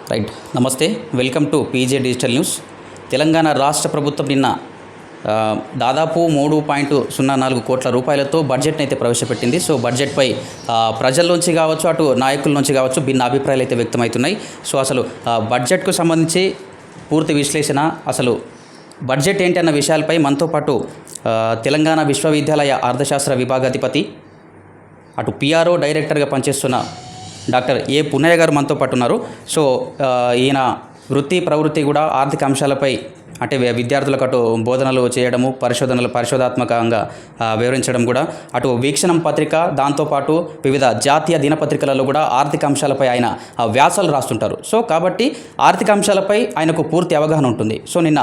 Right. నమస్తే, welcome to PJ digital news. Telangana రాష్ట్ర ప్రభుత్వం నిన్న దాదాపు 3.04 కోట్ల రూపాయలతో బడ్జెట్ని అయితే ప్రవేశపెట్టింది. సో బడ్జెట్పై ప్రజల్లోంచి కావచ్చు, అటు నాయకుల నుంచి కావచ్చు భిన్న అభిప్రాయాలు అయితే వ్యక్తమవుతున్నాయి. సో అసలు బడ్జెట్కు సంబంధించి పూర్తి విశ్లేషణ, అసలు బడ్జెట్ ఏంటి అన్న విషయాలపై మనతో పాటు తెలంగాణ విశ్వవిద్యాలయ అర్థశాస్త్ర విభాగాధిపతి, అటు పిఆర్ఓ డైరెక్టర్గా పనిచేస్తున్న డాక్టర్ ఏ పున్నయ్య గారు మనతో పాటు ఉన్నారు. సో ఈయన వృత్తి ప్రవృత్తి కూడా ఆర్థిక అంశాలపై, అంటే విద్యార్థులకు అటు బోధనలు చేయడము, పరిశోధాత్మకంగా వివరించడం కూడా, అటు వీక్షణం పత్రిక, దాంతోపాటు వివిధ జాతీయ దినపత్రికలలో కూడా ఆర్థిక అంశాలపై ఆయన వ్యాసాలు రాస్తుంటారు. సో కాబట్టి ఆర్థిక అంశాలపై ఆయనకు పూర్తి అవగాహన ఉంటుంది. సో నిన్న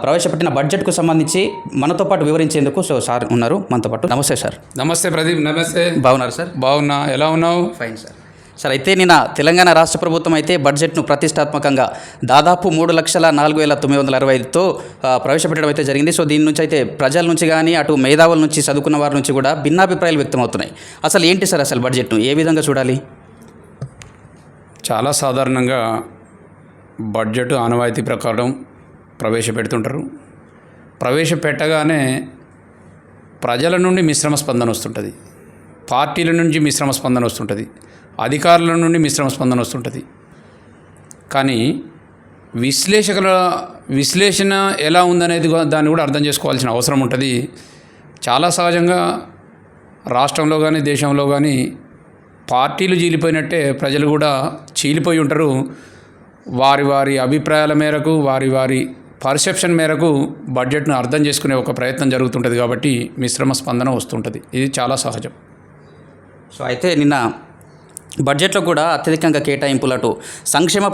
ప్రవేశపెట్టిన బడ్జెట్కు సంబంధించి మనతో పాటు వివరించేందుకు సార్ ఉన్నారు మనతో పాటు. నమస్తే సార్. నమస్తే ప్రదీప్. నమస్తే. బాగున్నారు సార్? బాగున్నా. ఎలా ఉన్నావు? Fine sir. సార్, అయితే నిన్న తెలంగాణ రాష్ట్ర ప్రభుత్వం అయితే బడ్జెట్ను ప్రతిష్టాత్మకంగా దాదాపు 3,04,965తో ప్రవేశపెట్టడం అయితే జరిగింది. సో దీని నుంచి అయితే ప్రజల నుంచి కానీ, అటు మేధావుల నుంచి, చదువుకున్న వారి నుంచి కూడా భిన్నాభిప్రాయాలు వ్యక్తమవుతున్నాయి. అసలు ఏంటి సార్, అసలు బడ్జెట్ను ఏ విధంగా చూడాలి? చాలా సాధారణంగా బడ్జెట్ ఆనవాయితీ ప్రకారం ప్రవేశపెడుతుంటారు. ప్రవేశపెట్టగానే ప్రజల నుండి మిశ్రమ స్పందన వస్తుంటుంది, పార్టీల నుంచి మిశ్రమ స్పందన వస్తుంటుంది, అధికారుల నుండి మిశ్రమ స్పందన వస్తుంటుంది. కానీ విశ్లేషణ ఎలా ఉందనేది దాన్ని కూడా అర్థం చేసుకోవాల్సిన అవసరం ఉంటుంది. చాలా సహజంగా రాష్ట్రంలో కానీ దేశంలో కానీ పార్టీలు చీలిపోయినట్టే ప్రజలు కూడా చీలిపోయి ఉంటారు. వారి వారి అభిప్రాయాల మేరకు, వారి వారి పర్సెప్షన్ మేరకు బడ్జెట్ను అర్థం చేసుకునే ఒక ప్రయత్నం జరుగుతుంటుంది. కాబట్టి మిశ్రమ స్పందన వస్తుంటుంది. ఇది చాలా సహజం. సో అయితే నిన్న బడ్జెట్లో కూడా అత్యధికంగా కేటాయింపులు అటు సంక్షేమ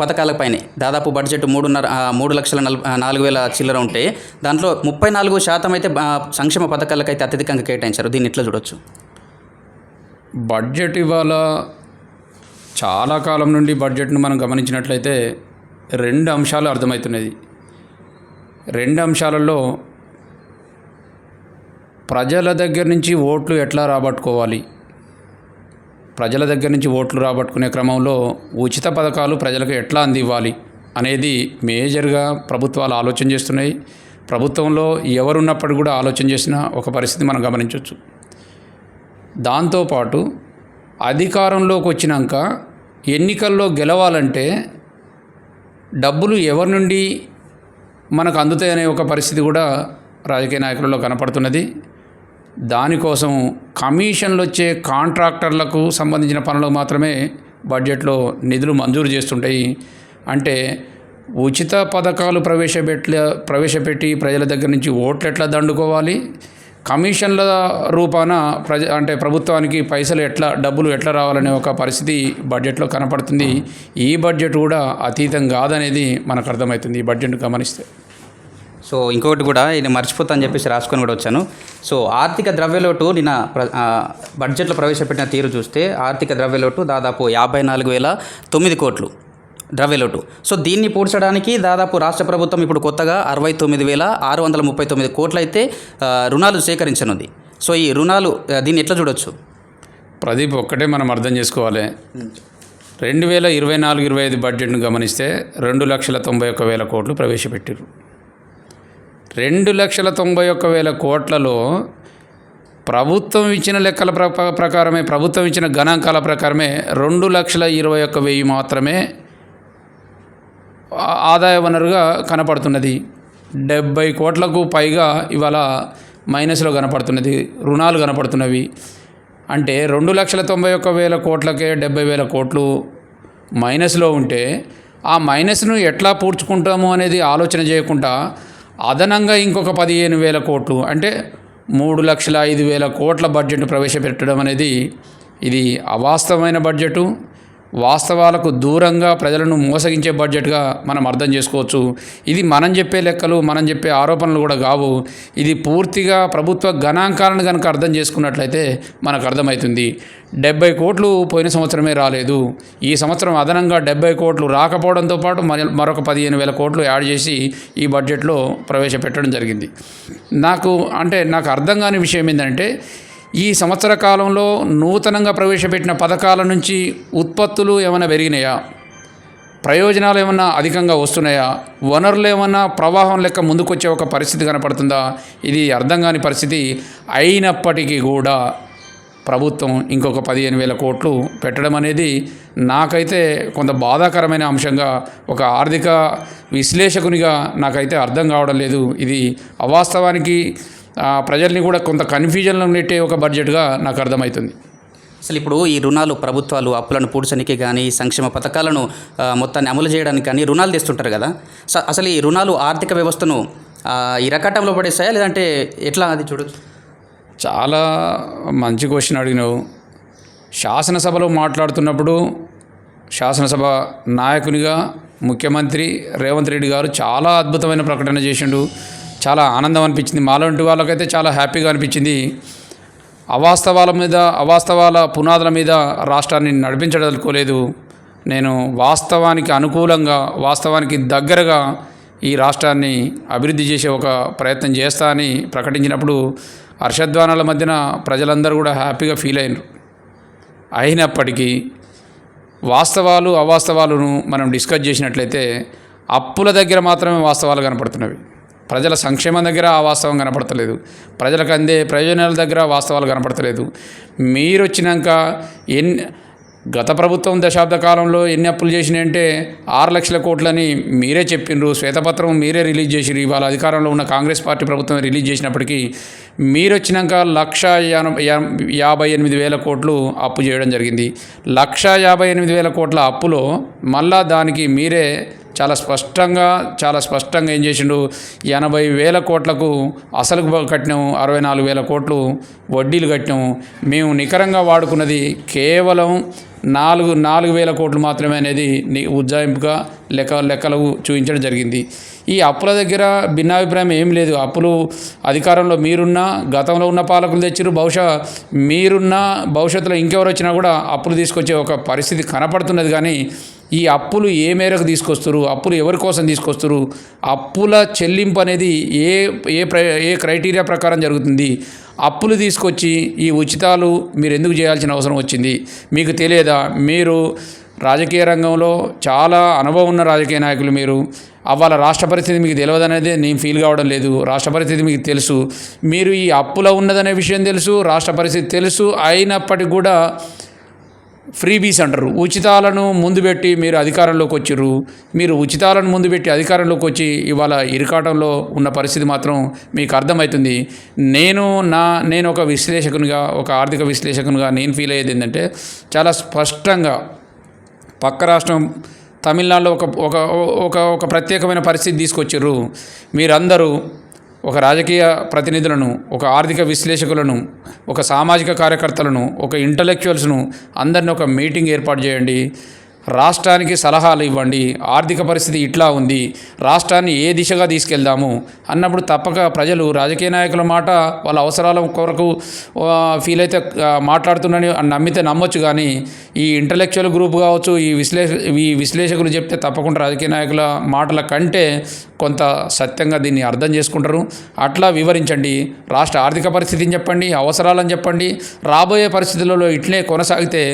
పథకాలపైనే దాదాపు బడ్జెట్ 3,04,000 చిల్లర ఉంటే దాంట్లో 34% అయితే సంక్షేమ పథకాలకైతే అత్యధికంగా కేటాయించారు. దీన్ని ఎట్లా చూడొచ్చు? బడ్జెట్ ఇవాళ చాలా కాలం నుండి బడ్జెట్ను మనం గమనించినట్లయితే 2 అంశాలు అర్థమవుతున్నది. 2 అంశాలలో ప్రజల దగ్గర నుంచి ఓట్లు ఎట్లా రాబట్టుకోవాలి, ప్రజల దగ్గర నుంచి ఓట్లు రాబట్టుకునే క్రమంలో ఉచిత పథకాలు ప్రజలకు ఎట్లా అందివ్వాలి అనేది మేజర్గా ప్రభుత్వాలు ఆలోచన చేస్తున్నాయి. ప్రభుత్వంలో ఎవరున్నప్పుడు కూడా ఆలోచన చేసిన ఒక పరిస్థితి మనం గమనించవచ్చు. దాంతోపాటు అధికారంలోకి వచ్చినాక ఎన్నికల్లో గెలవాలంటే డబ్బులు ఎవరి నుండి మనకు అందుతాయనే ఒక పరిస్థితి కూడా రాజకీయ నాయకులలో కనపడుతున్నది. దానికోసం కమిషన్లు వచ్చే కాంట్రాక్టర్లకు సంబంధించిన పనులకు మాత్రమే బడ్జెట్లో నిధులు మంజూరు చేస్తుంటాయి. అంటే ఉచిత పథకాలు ప్రవేశపెట్టి ప్రజల దగ్గర నుంచి ఓట్లు ఎట్లా దండుకోవాలి, కమిషన్ల రూపాన అంటే ప్రభుత్వానికి డబ్బులు ఎట్లా రావాలనే ఒక పరిస్థితి బడ్జెట్లో కనపడుతుంది. ఈ బడ్జెట్ కూడా అతీతం కాదనేది మనకు అర్థమవుతుంది ఈ బడ్జెట్ను గమనిస్తే. సో ఇంకొకటి కూడా నేను మర్చిపోతాను చెప్పేసి రాసుకొని కూడా వచ్చాను. సో ఆర్థిక ద్రవ్యలోటు నిన్న బడ్జెట్లో ప్రవేశపెట్టిన తీరు చూస్తే ఆర్థిక ద్రవ్యలోటు దాదాపు 54,009 కోట్లు ద్రవ్యలోటు. సో దీన్ని పూడ్చడానికి దాదాపు రాష్ట్ర ప్రభుత్వం ఇప్పుడు కొత్తగా 69,639 కోట్లు అయితే రుణాలు సేకరించనుంది. సో ఈ రుణాలు దీన్ని ఎట్లా చూడొచ్చు? ప్రదీప్, ఒక్కటే మనం అర్థం చేసుకోవాలి. 2024-25 బడ్జెట్ను గమనిస్తే 2,91,000 కోట్లు ప్రవేశపెట్టారు. 2,91,000 కోట్లలో ప్రభుత్వం ఇచ్చిన లెక్కల ప్రకారమే, ప్రభుత్వం ఇచ్చిన గణాంకాల ప్రకారమే 2,21,000 మాత్రమే ఆదాయ వనరుగా కనపడుతున్నది. 70 కోట్లకు పైగా ఇవాళ మైనస్లో కనపడుతున్నది, రుణాలు కనపడుతున్నవి. అంటే 2,91,000 కోట్లకే 70,000 కోట్లు మైనస్లో ఉంటే ఆ మైనస్ను ఎట్లా పూడ్చుకుంటాము అనేది ఆలోచన చేయకుండా అదనంగా ఇంకొక 15,000 కోట్లు అంటే 3,05,000 కోట్ల బడ్జెట్ను ప్రవేశపెట్టడం అనేది ఇది అవాస్తవమైన బడ్జెటు, వాస్తవాలకు దూరంగా ప్రజలను మోసగించే బడ్జెట్గా మనం అర్థం చేసుకోవచ్చు. ఇది మనం చెప్పే లెక్కలు, మనం చెప్పే ఆరోపణలు కూడా కావు. ఇది పూర్తిగా ప్రభుత్వ గణాంకాలను కనుక అర్థం చేసుకున్నట్లయితే మనకు అర్థమవుతుంది. 70 కోట్లు పోయిన సంవత్సరమే రాలేదు. ఈ సంవత్సరం అదనంగా 70 కోట్లు రాకపోవడంతో పాటు మరొక 15,000 కోట్లు యాడ్ చేసి ఈ బడ్జెట్లో ప్రవేశపెట్టడం జరిగింది. నాకు అర్థం కాని విషయం ఏంటంటే ఈ సంవత్సర కాలంలో నూతనంగా ప్రవేశపెట్టిన పథకాల నుంచి ఉత్పత్తులు ఏమైనా పెరిగినాయా? ప్రయోజనాలు ఏమన్నా అధికంగా వస్తున్నాయా, వనరులు ఏమన్నా ప్రవాహం లెక్క ముందుకొచ్చే ఒక పరిస్థితి కనపడుతుందా, ఇది అర్థం కాని పరిస్థితి. అయినప్పటికీ కూడా ప్రభుత్వం ఇంకొక 15,000 కోట్లు పెట్టడం అనేది నాకైతే కొంత బాధాకరమైన అంశంగా, ఒక ఆర్థిక విశ్లేషకునిగా నాకైతే అర్థం కావడం లేదు. ఇది అవాస్తవానికి ప్రజల్ని కూడా కొంత కన్ఫ్యూజన్లో నెట్టే ఒక బడ్జెట్గా నాకు అర్థమవుతుంది. అసలు ఇప్పుడు ఈ రుణాలు ప్రభుత్వాలు అప్పులను పూడ్చడానికి కానీ సంక్షేమ పథకాలను మొత్తాన్ని అమలు చేయడానికి కానీ రుణాలు తెస్తుంటారు కదా. అసలు ఈ రుణాలు ఆర్థిక వ్యవస్థను ఇరకటంలో పడేస్తాయా లేదంటే ఎట్లా, అది చూడొచ్చు? చాలా మంచి క్వశ్చన్ అడిగినావు. శాసనసభలో మాట్లాడుతున్నప్పుడు శాసనసభ నాయకునిగా ముఖ్యమంత్రి రేవంత్ రెడ్డి గారు చాలా అద్భుతమైన ప్రకటన చేసిండు. చాలా ఆనందం అనిపించింది. మాలాంటి వాళ్ళకైతే చాలా హ్యాపీగా అనిపించింది. అవాస్తవాల పునాదుల మీద రాష్ట్రాన్ని నడిపించదలుకోలేదు. నేను వాస్తవానికి అనుకూలంగా, వాస్తవానికి దగ్గరగా ఈ రాష్ట్రాన్ని అభివృద్ధి చేసే ఒక ప్రయత్నం చేస్తా అని ప్రకటించినప్పుడు హర్షధ్వానాల మధ్యన ప్రజలందరూ కూడా హ్యాపీగా ఫీల్ అయినారు. అయినప్పటికీ వాస్తవాలు అవాస్తవాలను మనం డిస్కస్ చేసినట్లయితే అప్పుల దగ్గర మాత్రమే వాస్తవాలు కనపడుతున్నవి. ప్రజల సంక్షేమం దగ్గర ఆ వాస్తవం కనపడతలేదు. ప్రజలకు అందే ప్రయోజనాల దగ్గర వాస్తవాలు కనపడతలేదు. మీరు వచ్చినాక గత ప్రభుత్వం దశాబ్ద కాలంలో ఎన్ని అప్పులు చేసినాయంటే 6 లక్షల కోట్లని మీరే చెప్పిండ్రు. శ్వేతపత్రం మీరే రిలీజ్ చేసిరు. ఇవాళ అధికారంలో ఉన్న కాంగ్రెస్ పార్టీ ప్రభుత్వం రిలీజ్ చేసినప్పటికీ మీరు వచ్చినాక 1,58,000 కోట్లు అప్పు చేయడం జరిగింది. 1,58,000 కోట్ల అప్పులో మళ్ళా దానికి మీరే చాలా స్పష్టంగా ఏం చేసిండు, 80,000 కోట్లకు అసలు కట్టినాము, 64,000 కోట్లు వడ్డీలు కట్టినాము. మేము నికరంగా వాడుకున్నది కేవలం 4,000 కోట్లు మాత్రమే అనేది ఉజ్జాయింపుగా లెక్కలు చూపించడం జరిగింది. ఈ అప్పుల దగ్గర భిన్నాభిప్రాయం ఏం లేదు. అప్పులు అధికారంలో మీరున్నా, గతంలో ఉన్న పాలకులు తెచ్చిరు, బహుశా మీరున్నా, భవిష్యత్తులో ఇంకెవరు వచ్చినా కూడా అప్పులు తీసుకొచ్చే ఒక పరిస్థితి కనపడుతున్నది. కానీ ఈ అప్పులు ఏ మేరకు తీసుకొస్తారు, అప్పులు ఎవరి కోసం తీసుకొస్తారు, అప్పుల చెల్లింపు అనేది ఏ క్రైటీరియా ప్రకారం జరుగుతుంది, అప్పులు తీసుకొచ్చి ఈ ఉచితాలు మీరు ఎందుకు చేయాల్సిన అవసరం వచ్చింది, మీకు తెలియదా? మీరు రాజకీయ రంగంలో చాలా అనుభవం ఉన్న రాజకీయ నాయకులు మీరు. అవ్వాల రాష్ట్ర పరిస్థితి మీకు తెలియదనేది నేను ఫీల్ కావడం లేదు. రాష్ట్ర పరిస్థితి మీకు తెలుసు. మీరు ఈ అప్పులో ఉన్నదనే విషయం తెలుసు, రాష్ట్ర పరిస్థితి తెలుసు. అయినప్పటికీ కూడా ఫ్రీబీస్ అంటారు, ఉచితాలను ముందు పెట్టి మీరు అధికారంలోకి వచ్చిర్రు. మీరు ఉచితాలను ముందు పెట్టి అధికారంలోకి వచ్చి ఇవాళ ఇరుకాటంలో ఉన్న పరిస్థితి మాత్రం మీకు అర్థమవుతుంది. నేను ఒక విశ్లేషకునిగా, ఒక ఆర్థిక విశ్లేషకునిగా నేను ఫీల్ అయ్యేది ఏంటంటే, చాలా స్పష్టంగా పక్క రాష్ట్రం తమిళనాడులో ఒక ప్రత్యేకమైన పరిస్థితి తీసుకొచ్చిర్రు. మీరందరూ ఒక రాజకీయ ప్రతినిధులను, ఒక ఆర్థిక విశ్లేషకులను, ఒక సామాజిక కార్యకర్తలను, ఒక ఇంటలెక్చువల్స్ను అందరిని ఒక మీటింగ్ ఏర్పాటు చేయండి. రాష్ట్రానికి సలహాలు ఇవ్వండి. ఆర్థిక పరిస్థితి ఇట్లా ఉంది, రాష్ట్రాన్ని ఏ దిశగా తీసుకెళ్దాము అన్నప్పుడు తప్పక ప్రజలు రాజకీయ నాయకుల మాట వాళ్ళ అవసరాల కొరకు ఫీల్ అయితే మాట్లాడుతున్నారని నమ్మితే నమ్మొచ్చు. కానీ ఈ ఇంటలెక్చువల్ గ్రూప్ కావచ్చు, ఈ విశ్లేషకులు చెప్తే తప్పకుండా రాజకీయ నాయకుల మాటల కంటే కొంత సత్యంగా దీన్ని అర్థం చేసుకుంటారు. అట్లా వివరించండి. రాష్ట్ర ఆర్థిక పరిస్థితిని చెప్పండి, అవసరాలను చెప్పండి. రాబోయే పరిస్థితులలో ఇట్లే కొనసాగితే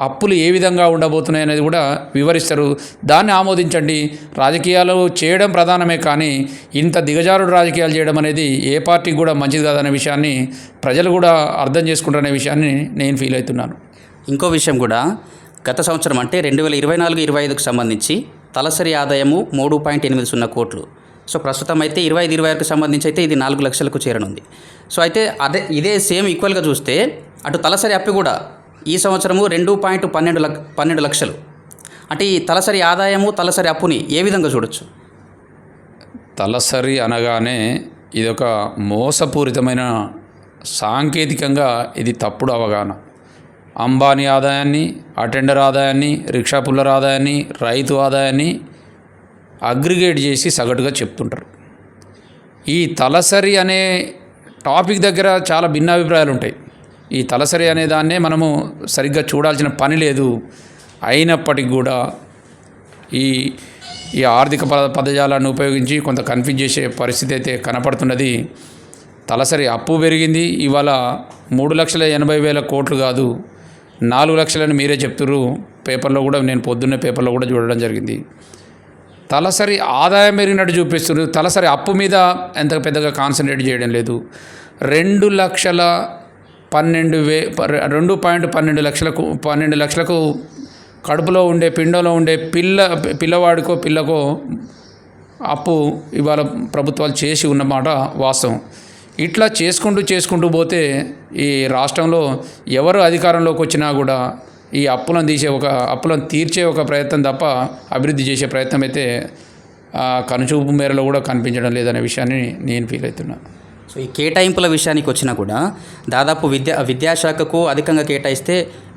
అప్పులు ఏ విధంగా ఉండబోతున్నాయి అనేది కూడా వివరిస్తారు. దాన్ని ఆమోదించండి. రాజకీయాలు చేయడం ప్రధానమే, కానీ ఇంత దిగజారుడు రాజకీయాలు చేయడం అనేది ఏ పార్టీకి కూడా మంచిది కాదనే విషయాన్ని ప్రజలు కూడా అర్థం చేసుకుంటారనే విషయాన్ని నేను ఫీల్ అవుతున్నాను. ఇంకో విషయం కూడా, గత సంవత్సరం అంటే 2024-25కు సంబంధించి తలసరి ఆదాయము 3.80 కోట్లు. సో ప్రస్తుతం అయితే 25-26కు సంబంధించి అయితే ఇది 4 లక్షలకు చేరనుంది. సో అయితే ఇదే సేమ్ ఈక్వల్గా చూస్తే అటు తలసరి అప్పు కూడా ఈ సంవత్సరము 2.12 లక్షలు. అంటే ఈ తలసరి ఆదాయము, తలసరి అప్పుని ఏ విధంగా చూడొచ్చు? తలసరి అనగానే ఇదొక మోసపూరితమైన, సాంకేతికంగా ఇది తప్పుడు అవగాహన. అంబానీ ఆదాయాన్ని, అటెండర్ ఆదాయాన్ని, రిక్షా పుల్లర్ ఆదాయాన్ని, రైతు ఆదాయాన్ని అగ్రిగేట్ చేసి సగటుగా చెప్తుంటారు. ఈ తలసరి అనే టాపిక్ దగ్గర చాలా భిన్నాభిప్రాయాలు ఉంటాయి. ఈ తలసరి అనే దాన్నే మనము సరిగ్గా చూడాల్సిన పని లేదు. అయినప్పటికీ కూడా ఈ ఆర్థిక పదజాలాన్ని ఉపయోగించి కొంత కన్ఫ్యూజ్ చేసే పరిస్థితి అయితే కనపడుతున్నది. తలసరి అప్పు పెరిగింది. ఇవాళ 3,80,000 కోట్లు కాదు, 4 లక్షలని మీరే చెప్తున్నారు. పేపర్లో కూడా నేను పొద్దున్నే పేపర్లో కూడా చూడడం జరిగింది. తలసరి ఆదాయం పెరిగినట్టు చూపిస్తున్నారు, తలసరి అప్పు మీద ఎంత పెద్దగా కాన్సన్ట్రేట్ చేయడం లేదు. 2,12,12 లక్షలకు కడుపులో ఉండే పిండంలో ఉండే పిల్లవాడికో పిల్లకో అప్పు ఇవాళ ప్రభుత్వాలు చేసి ఉన్నమాట వాస్తవం. ఇట్లా చేసుకుంటూ పోతే ఈ రాష్ట్రంలో ఎవరు అధికారంలోకి వచ్చినా కూడా ఈ అప్పులను తీర్చే ఒక ప్రయత్నం తప్ప అభివృద్ధి చేసే ప్రయత్నం అయితే కనుచూపు మేరలో కూడా కనిపించడం లేదనే విషయాన్ని నేను ఫీల్ అవుతున్నాను. సో ఈ కేటాయింపుల విషయానికి వచ్చినా కూడా దాదాపు విద్యాశాఖకు అధికంగా కేటాయిస్తే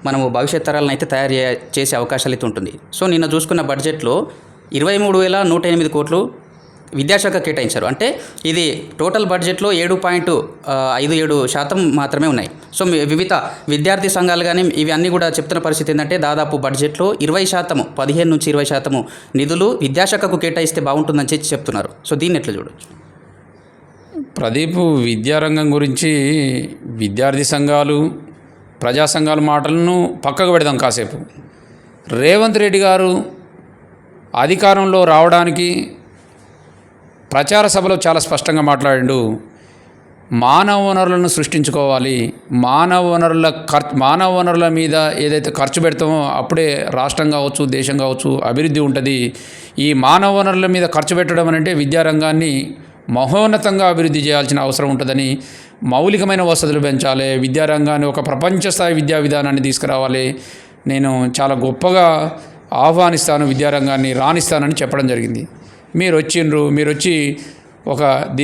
మనము భవిష్యత్ తరాలను అయితే తయారు చేసే అవకాశాలు అయితే ఉంటుంది. సో నిన్న చూసుకున్న బడ్జెట్లో 23,108 కోట్లు విద్యాశాఖ కేటాయించారు. అంటే ఇది టోటల్ బడ్జెట్లో 7.57% మాత్రమే ఉన్నాయి. సో వివిధ విద్యార్థి సంఘాలు కానీ ఇవి అన్నీ కూడా చెప్తున్న పరిస్థితి ఏంటంటే దాదాపు బడ్జెట్లో 20%, 15 నుంచి 20% నిధులు విద్యాశాఖకు కేటాయిస్తే బాగుంటుందని చెప్తున్నారు. సో దీన్ని ఎట్లా చూడొచ్చు? ప్రదీప్, విద్యారంగం గురించి విద్యార్థి సంఘాలు, ప్రజా సంఘాల మాటలను పక్కకు పెడదాం కాసేపు. రేవంత్ రెడ్డి గారు అధికారంలో రావడానికి ప్రచార సభలో చాలా స్పష్టంగా మాట్లాడిండు. మానవ వనరులను సృష్టించుకోవాలి, మానవ వనరుల మీద ఏదైతే ఖర్చు పెడతామో అప్పుడే రాష్ట్రం కావచ్చు, దేశం కావచ్చు అభివృద్ధి ఉంటుంది. ఈ మానవ వనరుల మీద ఖర్చు పెట్టడం అంటే విద్యారంగాన్ని మహోన్నతంగా అభివృద్ధి చేయాల్సిన అవసరం ఉంటుందని, మౌలికమైన వసతులు పెంచాలి, విద్యారంగాన్ని ఒక ప్రపంచ స్థాయి విద్యా విధానాన్ని తీసుకురావాలి, నేను చాలా గొప్పగా ఆహ్వానిస్తాను, విద్యారంగాన్ని రాణిస్తానని చెప్పడం జరిగింది. మీరు వచ్చి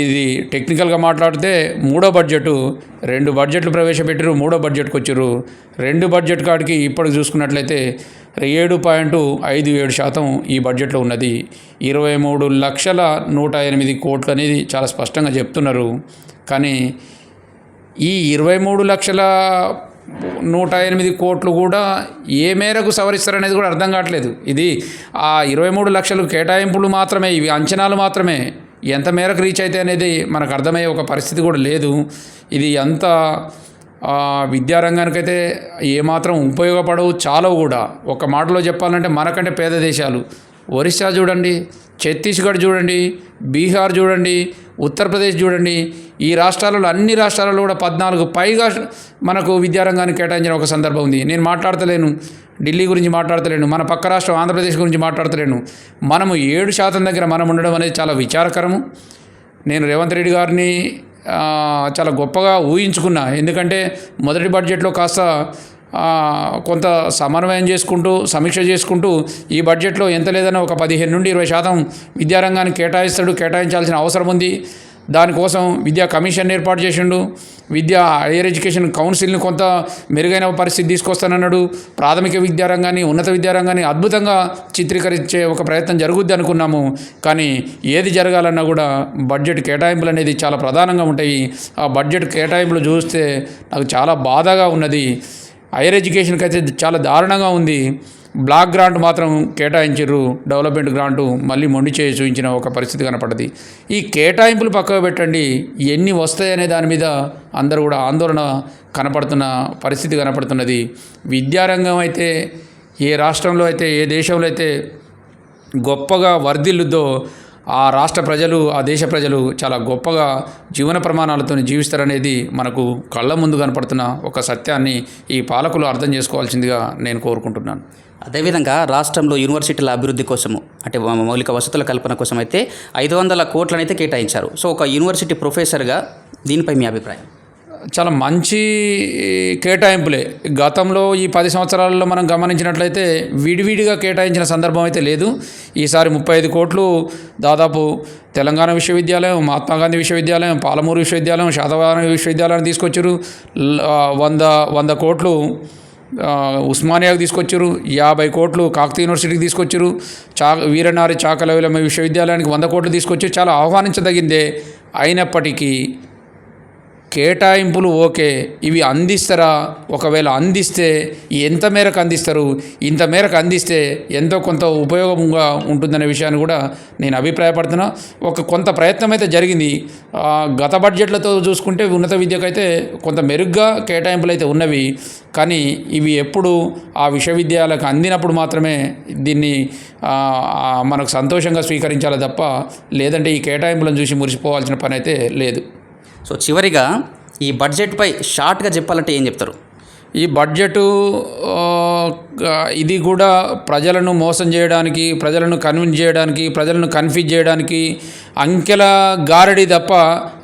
ఇది టెక్నికల్గా మాట్లాడితే 2వ బడ్జెట్ 2 బడ్జెట్లు ప్రవేశపెట్టారు, 3వ బడ్జెట్కి వచ్చారు. 2 బడ్జెట్ కాడికి ఇప్పటికి చూసుకున్నట్లయితే 7.57% ఈ బడ్జెట్లో ఉన్నది. 23,108 కోట్లు అనేది చాలా స్పష్టంగా చెప్తున్నారు. కానీ ఈ 23,108 కోట్లు కూడా ఏ మేరకు సవరిస్తారనేది కూడా అర్థం కావట్లేదు. ఇది ఆ 23 లక్షలు కేటాయింపులు మాత్రమే, ఇవి అంచనాలు మాత్రమే. ఎంత మేరకు రీచ్ అయితే అనేది మనకు అర్థమయ్యే ఒక పరిస్థితి కూడా లేదు. ఇది అంత విద్యారంగానికైతే ఏమాత్రం ఉపయోగపడవు, చాలవు కూడా. ఒక మాటలో చెప్పాలంటే మనకంటే పేద దేశాలు ఒరిస్సా చూడండి, ఛత్తీస్గఢ్ చూడండి, బీహార్ చూడండి, ఉత్తరప్రదేశ్ చూడండి, ఈ రాష్ట్రాలలో అన్ని రాష్ట్రాలలో కూడా 14 పైగా మనకు విద్యారంగానికి కేటాయించిన ఒక సందర్భం ఉంది. నేను మాట్లాడతలేను ఢిల్లీ గురించి, మాట్లాడతలేను మన పక్క రాష్ట్రం ఆంధ్రప్రదేశ్ గురించి మాట్లాడతలేను. మనము 7% దగ్గర మనం ఉండడం అనేది చాలా విచారకరము. నేను రేవంత్ రెడ్డి గారిని చాలా గొప్పగా ఊహించుకున్నా. ఎందుకంటే మొదటి బడ్జెట్లో కాస్త కొంత సమన్వయం చేసుకుంటూ, సమీక్ష చేసుకుంటూ ఈ బడ్జెట్లో ఎంత లేదన్నా ఒక 15 నుండి 20% విద్యారంగానికి కేటాయించాల్సిన అవసరం ఉంది. దానికోసం విద్యా కమిషన్ ఏర్పాటు చేసిండు. హైయర్ ఎడ్యుకేషన్ కౌన్సిల్ని కొంత మెరుగైన పరిస్థితి తీసుకొస్తానన్నాడు. ప్రాథమిక విద్యారంగాన్ని, ఉన్నత విద్యారంగాన్ని అద్భుతంగా చిత్రీకరించే ఒక ప్రయత్నం జరుగుద్ది అనుకున్నాము. కానీ ఏది జరగాలన్నా కూడా బడ్జెట్ కేటాయింపులు అనేది చాలా ప్రధానంగా ఉంటాయి. ఆ బడ్జెట్ కేటాయింపులు చూస్తే నాకు చాలా బాధగా ఉన్నది. హైయర్ ఎడ్యుకేషన్కి అయితే చాలా దారుణంగా ఉంది. బ్లాక్ గ్రాంట్ మాత్రం కేటాయించారు, డెవలప్మెంట్ గ్రాంటు మళ్ళీ మొండి చేసి చూపించిన ఒక పరిస్థితి కనపడ్డది. ఈ కేటాయింపులు పక్కకు పెట్టండి, ఎన్ని వస్తాయనే దాని మీద అందరూ కూడా ఆందోళన కనపడుతున్న పరిస్థితి కనపడుతున్నది. విద్యారంగం అయితే ఏ రాష్ట్రంలో అయితే, ఏ దేశంలో అయితే గొప్పగా వర్ధిల్లుద్దో ఆ రాష్ట్ర ప్రజలు, ఆ దేశ ప్రజలు చాలా గొప్పగా జీవన ప్రమాణాలతో జీవిస్తారనేది మనకు కళ్ళ ముందు కనపడుతున్న ఒక సత్యాన్ని ఈ పాలకులు అర్థం చేసుకోవాల్సిందిగా నేను కోరుకుంటున్నాను. అదేవిధంగా రాష్ట్రంలో యూనివర్సిటీల అభివృద్ధి కోసము, అంటే మౌలిక వసతుల కల్పన కోసం అయితే 500 కోట్లను అయితే కేటాయించారు. సో ఒక యూనివర్సిటీ ప్రొఫెసర్గా దీనిపై మీ అభిప్రాయం? చాలా మంచి కేటాయింపులే. గతంలో ఈ 10 సంవత్సరాలలో మనం గమనించినట్లయితే విడివిడిగా కేటాయించిన సందర్భం అయితే లేదు. ఈసారి 35 కోట్లు దాదాపు తెలంగాణ విశ్వవిద్యాలయం, మహాత్మాగాంధీ విశ్వవిద్యాలయం, పాలమూరు విశ్వవిద్యాలయం, శాతవాహన విశ్వవిద్యాలయాన్ని తీసుకొచ్చారు. 100 కోట్లు ఉస్మానియాకి తీసుకొచ్చారు. 50 కోట్లు కాకతీయ యూనివర్సిటీకి తీసుకొచ్చారు. వీరనారి చాకలవిలమ్మ విశ్వవిద్యాలయానికి 100 కోట్లు తీసుకొచ్చి చాలా ఆహ్వానించదగిందే. అయినప్పటికీ కేటాయింపులు ఓకే, ఇవి అందిస్తారా, ఒకవేళ అందిస్తే ఎంత మేరకు అందిస్తారు, ఇంత మేరకు అందిస్తే ఎంతో కొంత ఉపయోగంగా ఉంటుందనే విషయాన్ని కూడా నేను అభిప్రాయపడుతున్నా. కొంత ప్రయత్నం అయితే జరిగింది. గత బడ్జెట్లతో చూసుకుంటే ఉన్నత విద్యకైతే కొంత మెరుగ్గా కేటాయింపులు అయితే ఉన్నవి. కానీ ఇవి ఎప్పుడు ఆ విశ్వవిద్యాలయాలకు అందినప్పుడు మాత్రమే దీన్ని మనకు సంతోషంగా స్వీకరించాలి తప్ప లేదంటే ఈ కేటాయింపులను చూసి మురిసిపోవాల్సిన పని అయితే లేదు. సో చివరిగా ఈ బడ్జెట్పై షార్ట్గా చెప్పాలంటే ఏం చెప్తారు? ఈ బడ్జెటు ఇది కూడా ప్రజలను మోసం చేయడానికి, ప్రజలను కన్విన్స్ చేయడానికి, ప్రజలను కన్ఫ్యూజ్ చేయడానికి అంకెల గారడి తప్ప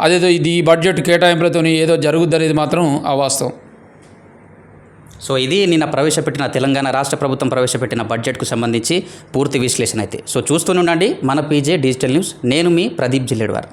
అదేదో ఈ బడ్జెట్ కేటాయింపులతో ఏదో జరుగుద్దనేది మాత్రం అవాస్తవం. సో ఇది నిన్న ప్రవేశపెట్టిన తెలంగాణ రాష్ట్ర ప్రభుత్వం ప్రవేశపెట్టిన బడ్జెట్కు సంబంధించి పూర్తి విశ్లేషణ అయితే. సో చూస్తూనే ఉండండి మన పీజే డిజిటల్ న్యూస్. నేను మీ ప్రదీప్ జిల్లేడ్వార్.